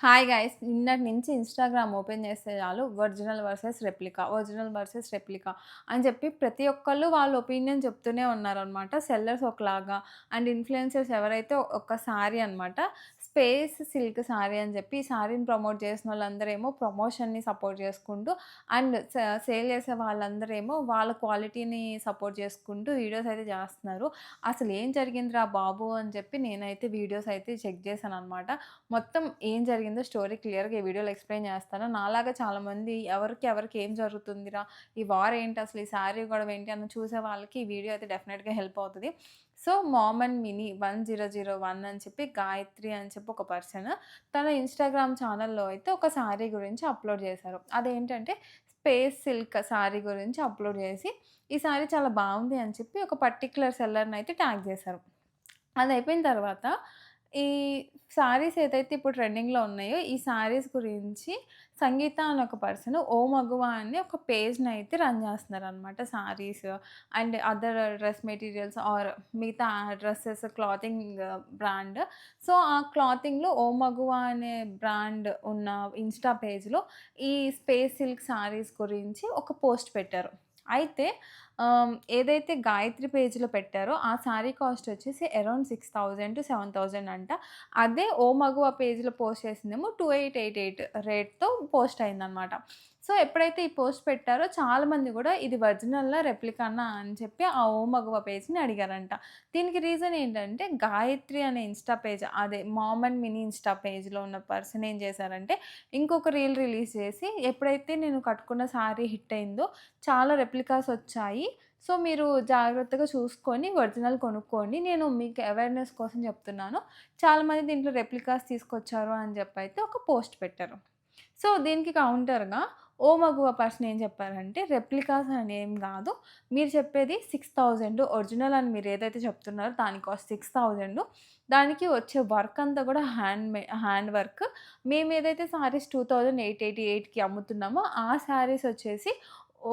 Hi guys! నిన్నటి నుంచి Instagram open చేస్తే చాలు ఒరిజినల్ వర్సెస్ రెప్లికా అని చెప్పి ప్రతి ఒక్కళ్ళు వాళ్ళ ఒపీనియన్ చెప్తూనే ఉన్నారనమాట. సెల్లర్స్ ఒకలాగా అండ్ ఇన్‌ఫ్లుయెన్సర్స్ ఎవరైతే ఒక సారీ అనమాట. స్పేస్ సిల్క్ సారీ అని చెప్పి ఈ సారీని ప్రమోట్ చేసినోళ్ళందరేమో ప్రమోషన్‌ని సపోర్ట్ చేసుకుంటూ అండ్ సేల్ చేసే వాళ్ళందరేమో వాళ్ళ క్వాలిటీని సపోర్ట్ చేసుకుంటూ వీడియోస్ అయితే చేస్తున్నారు. అసలు ఏం జరిగిందిరా బాబు! అని చెప్పి నేనైతే వీడియోస్ అయితే చెక్ చేశాననమాట. మొత్తం ఏం జరిగిందో స్టోరీ క్లియర్‌గా ఈ వీడియోలో ఎక్స్‌ప్లెయిన్ చేస్తాను. నాలాగా చాలామంది ఎవరికి ఏం జరుగుతుందిరా? ఈ వార్ ఏంటి అసలు? ఈ శారీ గొడవ ఏంటి? అని చూసే వాళ్ళకి ఈ వీడియో అయితే డెఫినెట్‌గా హెల్ప్ అవుతది. సో, మామ్ అండ్ మినీ 1001 అని చెప్పి గాయత్రి అని చెప్పి ఒక పర్సన్ తన ఇన్‌స్టాగ్రామ్ ఛానెల్‌లో అయితే ఒక శారీ గురించి అప్‌లోడ్ చేశారు. అదేంటంటే స్పేస్ సిల్క్ శారీ గురించి అప్‌లోడ్ చేసి, ఈ శారీ చాలా బావుంది అని చెప్పి ఒక పర్టిక్యులర్ సెల్లర్‌నయితే ట్యాగ్ చేశారు. అదయిపోయిన తర్వాత, ఈ శారీస్ ఏదైతే ఇప్పుడు ట్రెండింగ్‌లో ఉన్నాయో, ఈ శారీస్ గురించి సంగీత అని ఒక పర్సన్ ఓ మగువ అని ఒక పేజ్‌నయితే రన్ చేస్తున్నారనమాట. Saris and other dress materials or మిగతా డ్రెసెస్ క్లాతింగ్ బ్రాండ్. సో, ఆ క్లాతింగ్‌లో ఓ మగువ అనే బ్రాండ్ ఉన్న ఇన్‌స్టా పేజ్‌లో ఈ స్పేస్ సిల్క్ శారీస్ గురించి ఒక పోస్ట్ పెట్టారు. అయితే ఏదైతే గాయత్రి పేజ్‌లో పెట్టారో ఆ శారీ కాస్ట్ వచ్చేసి అరౌండ్ 6000-7000 అంట. అదే ఓ మగువ పేజ్‌లో పోస్ట్ చేసిందేమో 2888 రేట్‌తో పోస్ట్ అయిందనమాట. సో, ఎప్పుడైతే ఈ పోస్ట్ పెట్టారో చాలామంది గూడా ఇది ఒరిజినలా? రెప్లికానా? అని చెప్పి ఆ ఓ మగువ పేజ్‌ని అడిగారంట. దీనికి రీజన్ ఏంటంటే గాయత్రి అనే ఇన్‌స్టా పేజ్ అదే మామ్ అండ్ మినీ ఇన్‌స్టా పేజ్‌లో ఉన్న పర్సన్ ఏం చేశారంటే ఇంకొక రీల్ రిలీజ్ చేసి ఎప్పుడైతే నేను కట్టుకున్న శారీ హిట్ అయిందో చాలా రెప్లికాస్ వచ్చాయి. సో, మీరు జాగ్రత్తగా చూసుకొని ఒరిజినల్ కొనుక్కోండి. నేను మీకు అవేర్‌నెస్ కోసం చెప్తున్నాను. చాలామంది దీంట్లో రెప్లికాస్ తీసుకొచ్చారు అని చెప్పైతే ఒక పోస్ట్ పెట్టారు. సో, దీనికి కౌంటర్‌గా ఓ మగువ పర్సన్ ఏం చెప్పారంటే, రెప్లికాస్ అనేం గాదు. మీరు చెప్పేది 6000 ఒరిజినల్ అని మీరేదైతే చెప్తున్నారో దాని కాస్ట్ 6000. దానికి వచ్చే వర్క్ అంతా గూడా హ్యాండ్ వర్క్. మేమేదైతే సారీస్ 2888కి అమ్ముతున్నామో, ఆ సారీస్ వచ్చేసి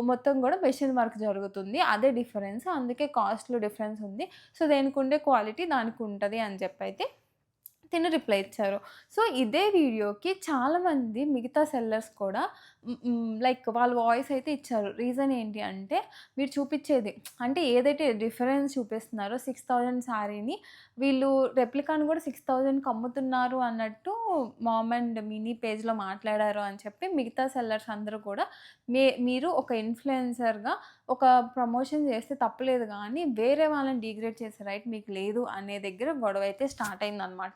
మొత్తం గూడా మెషిన్ వర్క్ జరుగుతుంది. అదే డిఫరెన్స్. అందుకే కాస్ట్‌లో డిఫరెన్స్ ఉంది. సో, దేనికుండే క్వాలిటీ దానికుంటది అని చెప్పైతే తిను రిప్లై ఇచ్చారు. సో, ఇదే వీడియోకి చాలామంది మిగతా సెల్లర్స్ కూడా లైక్ వాళ్ళు వాయిస్ అయితే ఇచ్చారు. రీజన్ ఏంటి అంటే, మీరు చూపిచ్చేది అంటే ఏదైతే డిఫరెన్స్ చూపిస్తున్నారో 6000 శారీని వీళ్ళు రెప్లికాని కూడా 6000కి అమ్ముతున్నారు అన్నట్టు మామ్ అండ్ మినీ పేజ్‌లో మాట్లాడారు అని చెప్పి మిగతా సెల్లర్స్ అందరూ కూడా మీరు ఒక ఇన్‌ఫ్లుయెన్సర్‌గా ఒక ప్రమోషన్ చేస్తే తప్పులేదు గానీ, వేరే వాళ్ళని డిగ్రేడ్ చేసే రైట్ మీకు లేదు అనే దగ్గర గొడవైతే స్టార్ట్ అయిందనమాట.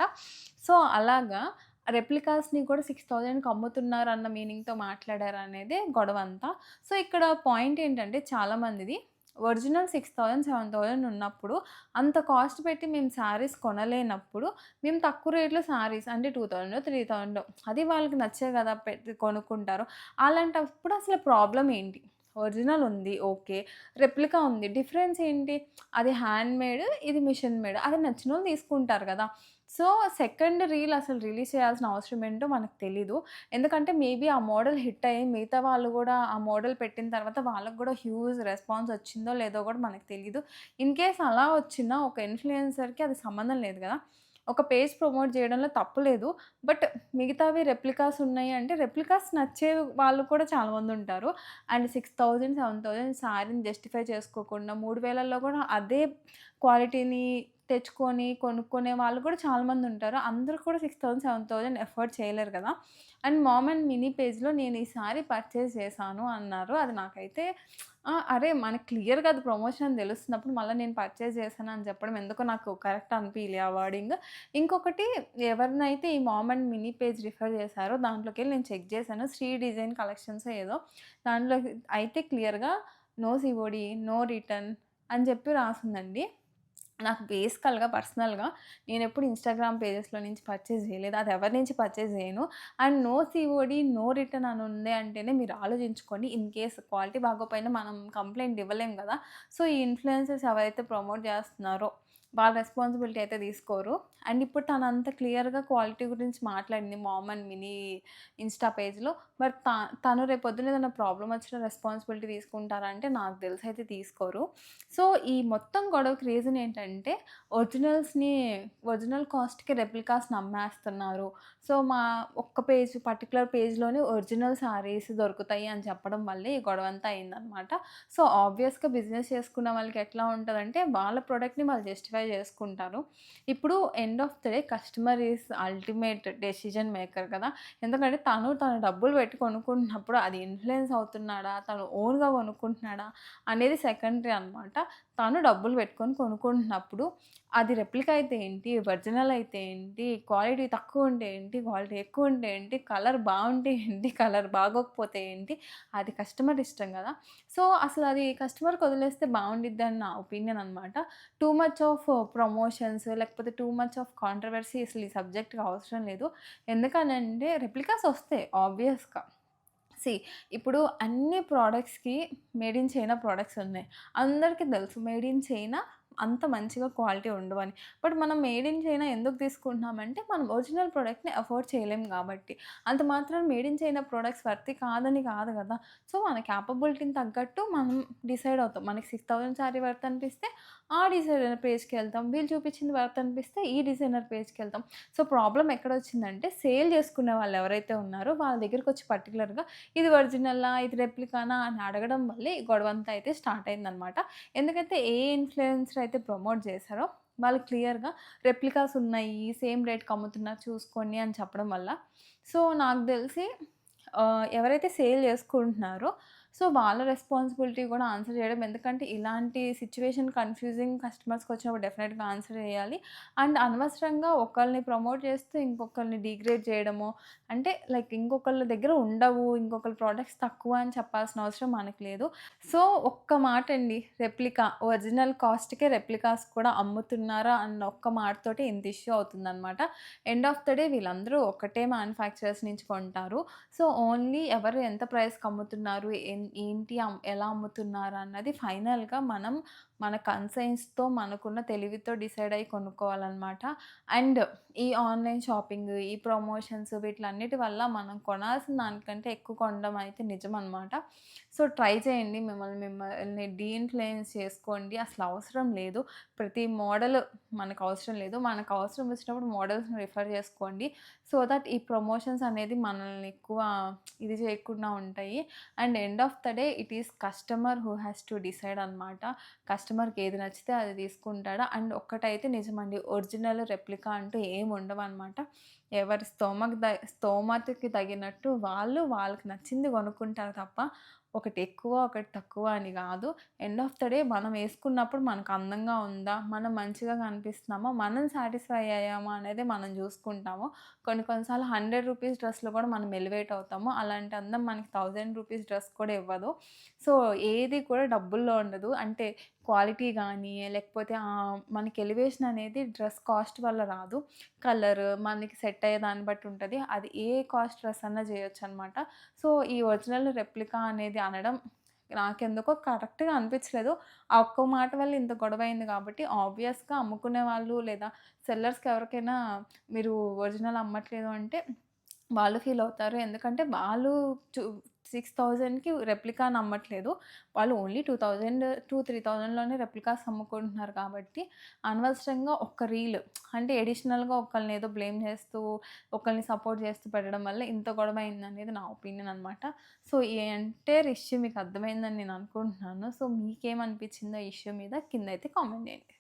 సో, అలాగా రెప్లికాస్‌ని కూడా 6000కి అమ్ముతున్నారన్న మీనింగ్‌తో మాట్లాడారనేదే గొడవంతా. సో, ఇక్కడ పాయింట్ ఏంటంటే చాలామందిది ఒరిజినల్ 6000, 7000 ఉన్నప్పుడు అంత కాస్ట్ పెట్టి మేము శారీస్ కొనలేనప్పుడు మేము తక్కువ రేట్‌లో శారీస్ అంటే 2000, 3000 అది వాళ్ళకి నచ్చే కదా పెట్టి కొనుక్కుంటారు. అలాంటప్పుడు అసలు ప్రాబ్లమ్ ఏంటి? ఒరిజినల్ ఉంది ఓకే. రెప్లికా ఉంది. డిఫరెన్స్ ఏంటి? అది హ్యాండ్‌మేడ్, ఇది మిషన్ మేడ్. అది నచ్చినోళ్ళు తీసుకుంటారు గదా! సో, సెకండ్ రీల్ అసలు రిలీజ్ చేయాల్సిన అవసరం ఏంటో మనకు తెలీదు. ఎందుకంటే మేబీ ఆ మోడల్ హిట్ అయ్యి మిగతా వాళ్ళు గూడా ఆ మోడల్ పెట్టిన తర్వాత వాళ్ళకి గూడా హ్యూజ్ రెస్పాన్స్ వచ్చిందో లేదో గూడా మనకు తెలీదు. ఇన్‌కేస్ అలా వచ్చినా ఒక ఇన్‌ఫ్లుయెన్సర్‌కి అది సంబంధం లేదు గదా! ఒక పేజ్ ప్రమోట్ జేయడంలో తప్పు లేదు. బట్ మిగతావి రెప్లికాస్ ఉన్నాయి అంటే రెప్లికాస్ నచ్చే వాళ్ళు కూడా చాలామందుంటారు. అండ్ 6000, 7000 శారీని జస్టిఫై చేసుకోకుండా 3000లో కూడా అదే క్వాలిటీని తెచ్చుకొని, కొనుక్కునే వాళ్ళు కూడా చాలామందుంటారు. అందరూ కూడా 6000, 7000 ఎఫర్డ్ చేయలేరు కదా! అండ్ మామ్ అండ్ మినీ పేజ్‌లో నేను ఈ సారీ పర్చేస్ చేశాను అన్నారు. అది నాకైతే అరే! మనకు క్లియర్‌గా అది ప్రమోషన్ అని తెలుస్తున్నప్పుడు మళ్ళా నేను పర్చేస్ చేశాను అని చెప్పడం ఎందుకో నాకు కరెక్ట్ అనిపియలే ఆ వర్డింగ్. ఇంకొకటి ఎవరినైతే ఈ mom and mini page refer చేశారో దాంట్లోకెళ్ళి నేను చెక్ చేశాను. శ్రీ డిజైన్ కలెక్షన్సో ఏదో దాంట్లో అయితే క్లియర్‌గా నో సీఓడీ, నో రిటర్న్ అని చెప్పి రాసుందండి. నాకు పర్సనల్‌గా నేనెప్పుడు ఇన్‌స్టాగ్రామ్ పేజెస్‌లో నుంచి పర్చేస్ చేయలేదు. అది ఎవరి నుంచి పర్చేస్ చేయను. And no COD, no return అని ఉంది అంటేనే మీరు ఆలోచించుకోండి. ఇన్ కేస్ క్వాలిటీ బాగోపోయినా మనం కంప్లెయింట్ ఇవ్వలేం గదా! సో, ఈ ఇన్‌ఫ్లుయెన్సర్స్ ఎవరైతే ప్రమోట్ చేస్తున్నారో వాళ్ళ రెస్పాన్సిబిలిటీ అయితే తీసుకోరు. అండ్ ఇప్పుడు తనంత క్లియర్‌గా క్వాలిటీ గురించి మాట్లాడింది మామ్ అండ్ మినీ ఇన్‌స్టా పేజ్‌లో. మరి తను రేపొద్దున ఏదైనా ప్రాబ్లమ్ వచ్చినా రెస్పాన్సిబిలిటీ తీసుకుంటారా అంటే నాకు తెలిసయితే తీసుకోరు. సో, ఈ మొత్తం గొడవకి రీజన్ ఏంటంటే ఒరిజినల్ కాస్ట్‌కి రెప్లికాస్‌ని అమ్మేస్తున్నారు. సో, ఒక్క పర్టిక్యులర్ పేజ్‌లోనే ఒరిజినల్ శారీస్ దొరుకుతాయి అని చెప్పడం వల్లే ఈ గొడవంతా అయిందనమాట. సో, ఆబ్వియస్‌గా బిజినెస్ చేసుకున్న వాళ్ళకి ఎట్లా ఉంటదంటే, వాళ్ళ ప్రొడక్ట్‌ని వాళ్ళు జస్టిఫై చేసుకుంటారు. ఇప్పుడు end of the day customer is ultimate decision maker కదా! ఎందుకంటే తన డబ్బులు పెట్టి కొనుక్కుంటున్నప్పుడు అది ఇన్‌ఫ్లుయెన్స్ అవుతున్నాడా? తను ఓన్‌గా కొనుక్కుంటున్నాడా? అనేది సెకండరీ అనమాట. తను డబ్బులు పెట్టుకొని కొనుక్కుంటున్నప్పుడు అది రెప్లికా అయితే ఏంటి? ఒరిజినల్ అయితే ఏంటి? క్వాలిటీ తక్కువుంటే ఏంటి? క్వాలిటీ ఎక్కువుంటే ఏంటి? కలర్ బావుంటే ఏంటి? కలర్ బాగోకపోతే ఏంటి? అది కస్టమర్ ఇష్టం గదా! సో, అసలది కస్టమర్‌కి వదిలేస్తే బావుండిద్దని నా ఒపీనియన్ అనమాట. టూ మచ్ ఆఫ్ ప్రమోషన్స్ లేకపోతే టూ మచ్ ఆఫ్ కాంట్రోవర్సీ అసలు ఈ సబ్జెక్ట్‌కి అవసరం లేదు. ఎందుకనంటే రెప్లికాస్ ఒస్తాయి ఆబ్వియస్‌గా. సీ ఇప్పుడు అన్ని ప్రొడక్ట్స్‌కి మేడ్ ఇన్ చైనా ప్రొడక్ట్స్ ఉన్నాయి. అందరికీ తెలుసు మేడ్ ఇన్ చైనా అంత మంచిగా క్వాలిటీ ఉండవని. బట్ మనం మేడ్ ఇన్ చైనా ఎందుకు తీసుకుంటున్నామంటే, మనం ఒరిజినల్ ప్రొడక్ట్‌ని అఫోర్డ్ చేయలేం గాబట్టి. అంత మాత్రాన made in China products worthy కాదని కాదు గదా! సో, మన కేపబిలిటీని తగ్గట్టు మనం డిసైడ్ అవుతాం. మనకి 6000 శారీ వర్త్ అనిపిస్తే ఆ డిజైనర్ పేజ్‌కెళ్తాం. వీళ్ళు చూపించింది వర్త్ అనిపిస్తే ఈ డిజైనర్ పేజ్‌కెళ్తాం. సో, ప్రాబ్లమ్ ఎక్కడొచ్చిందంటే సేల్ చేసుకునే వాళ్ళు ఎవరైతే ఉన్నారో వాళ్ళ దగ్గరకొచ్చి పర్టిక్యులర్‌గా ఇది ఒరిజినలా? ఇది రెప్లికానా? అని అడగడం వల్లే ఈ గొడవంతా అయితే స్టార్ట్ అయిందనమాట. ఎందుకంటే ఏ ఇన్‌ఫ్లుయెన్సర్ అయితే ప్రమోట్ చేశారో వాళ్ళు క్లియర్‌గా రెప్లికాస్ ఉన్నాయి. సేమ్ రేట్‌కి అమ్ముతున్నారు చూసుకోండి అని చెప్పడం వల్ల. సో, నాకు తెలిసి ఎవరైతే సేల్ చేసుకుంటున్నారో సో, వాళ్ళ రెస్పాన్సిబిలిటీ కూడా ఆన్సర్ చేయడం. ఎందుకంటే ఇలాంటి సిట్యుయేషన్ కన్‌ఫ్యూజింగ్ కస్టమర్స్‌కొచ్చినప్పుడు డెఫినిట్‌గా ఆన్సర్ చేయాలి. అండ్ అనవసరంగా ఒకళ్ళని ప్రమోట్ చేస్తూ ఇంకొకళ్ళని డీగ్రేడ్ చేయడమో అంటే లైక్ ఇంకొకళ్ళ దగ్గర ఉండవు. ఇంకొకళ్ళ ప్రొడక్ట్స్ తక్కువ అని చెప్పాల్సిన అవసరం మనకు లేదు. సో, ఒక్క మాటండి రెప్లికా ఒరిజినల్ కాస్ట్‌కే రెప్లికాస్ కూడా అమ్ముతున్నారా అన్న ఒక్క మాటతోటి ఇంత ఇష్యూ అవుతుందనమాట. ఎండ్ ఆఫ్ ద డే వీళ్ళందరూ ఒకటే మ్యానుఫ్యాక్చరర్స్ నుంచి కొంటారు. సో, ఓన్లీ ఎవరు ఎంత ప్రైస్‌కి అమ్ముతున్నారు, ఏంటి ఎలా అమ్ముతున్నారు అన్నది ఫైనల్‌గా మనం మన కన్సైన్స్‌తో మనకున్న తెలివితో డిసైడ్ అయ్యి కొనుక్కోవాలనమాట. అండ్ ఈ ఆన్‌లైన్ షాపింగ్, ఈ ప్రమోషన్స్ వీటిలన్నిటి వల్ల మనం కొనాల్సిన దానికంటే ఎక్కువ కొనడం అయితే నిజమనమాట. సో, ట్రై చేయండి. మిమ్మల్ని ఇన్‌ఫ్లుయెన్స్ చేసుకోండి. అసలు అవసరం లేదు. ప్రతి మోడల్ మనకు అవసరం లేదు. మనకు అవసరం వచ్చినప్పుడు మోడల్స్‌ని రిఫర్ చేసుకోండి. సో దట్ ఈ ప్రమోషన్స్ అనేది మనల్ని ఎక్కువ ఇది చేయకుండా ఉంటాయి. And end of the day it is customer who has to decide అనమాట. కస్టమర్‌కి ఏది నచ్చితే అది తీసుకుంటాడు. అండ్ ఒక్కటైతే నిజమండి. ఒరిజినల్, రెప్లికా అంటూ ఏమి ఉండవనమాట. ఎవరి స్తోమతకి తగినట్టు వాళ్ళకి నచ్చింది కొనుక్కుంటారు తప్ప, ఒకటి ఎక్కువ, ఒకటి తక్కువ అని గాదు. ఎండ్ ఆఫ్ ద డే మనం ఏసుకున్నప్పుడు మనకు అందంగా ఉందా? మనం మంచిగా కనిపిస్తున్నామా? మనం సాటిస్ఫై అయ్యామా? అనేది మనం జూసుకుంటాము. కొన్ని సార్లు రూ. 100 డ్రెస్‌లో గూడా మనం ఎలివేట్ అవుతాము. అలాంటి అందం మనకి రూ. 1000 డ్రెస్ కూడా ఇవ్వదు. సో, ఏది కూడా డబ్బుల్లో ఉండదు. అంటే క్వాలిటీ గానీ, లేకపోతే మనకి ఎలివేషన్ అనేది డ్రెస్ కాస్ట్ వల్ల రాదు. కలర్, మనకి సెట్ అయ్యే దాన్ని బట్టి ఉంటది. అది ఏ కాస్ట్ డ్రెస్ అన్నా జేయొచ్చనమాట. సో, ఈ ఒరిజినల్, రెప్లికా అనేది అనడం నాకెందుకో కరెక్ట్‌గా అనిపించలేదు. ఆ ఒక్క మాట వల్ల ఇంత గొడవయింది కాబట్టి ఆబ్వియస్‌గా అమ్ముకునే వాళ్ళు లేదా సెల్లర్స్‌కి ఎవరికైనా మీరు ఒరిజినల్ అమ్మట్లేదు అంటే వాళ్ళు ఫీల్ అవుతారు. ఎందుకంటే వాళ్ళు చు 6000కి రెప్లికా నమ్మట్లేదు. వాళ్ళు ఓన్లీ 3000లోనే రెప్లికాస్ అమ్ముకుంటున్నారు కాబట్టి, అనవసరంగా ఒక్క రీల్ అంటే అడిషనల్‌గా ఒకళ్ళని ఏదో బ్లేమ్ చేస్తూ, ఒకళ్ళని సపోర్ట్ చేస్తూ పెట్టడం వల్ల ఇంత గొడవ అయిందనేది నా ఒపీనియన్ అనమాట. సో, ఈ ఎంటైర్ ఇష్యూ మీకు అర్థమైందని నేను అనుకుంటున్నాను. సో, మీకేమనిపించిందో ఈ ఇష్యూ మీద కిందైతే కామెంట్ చేయండి.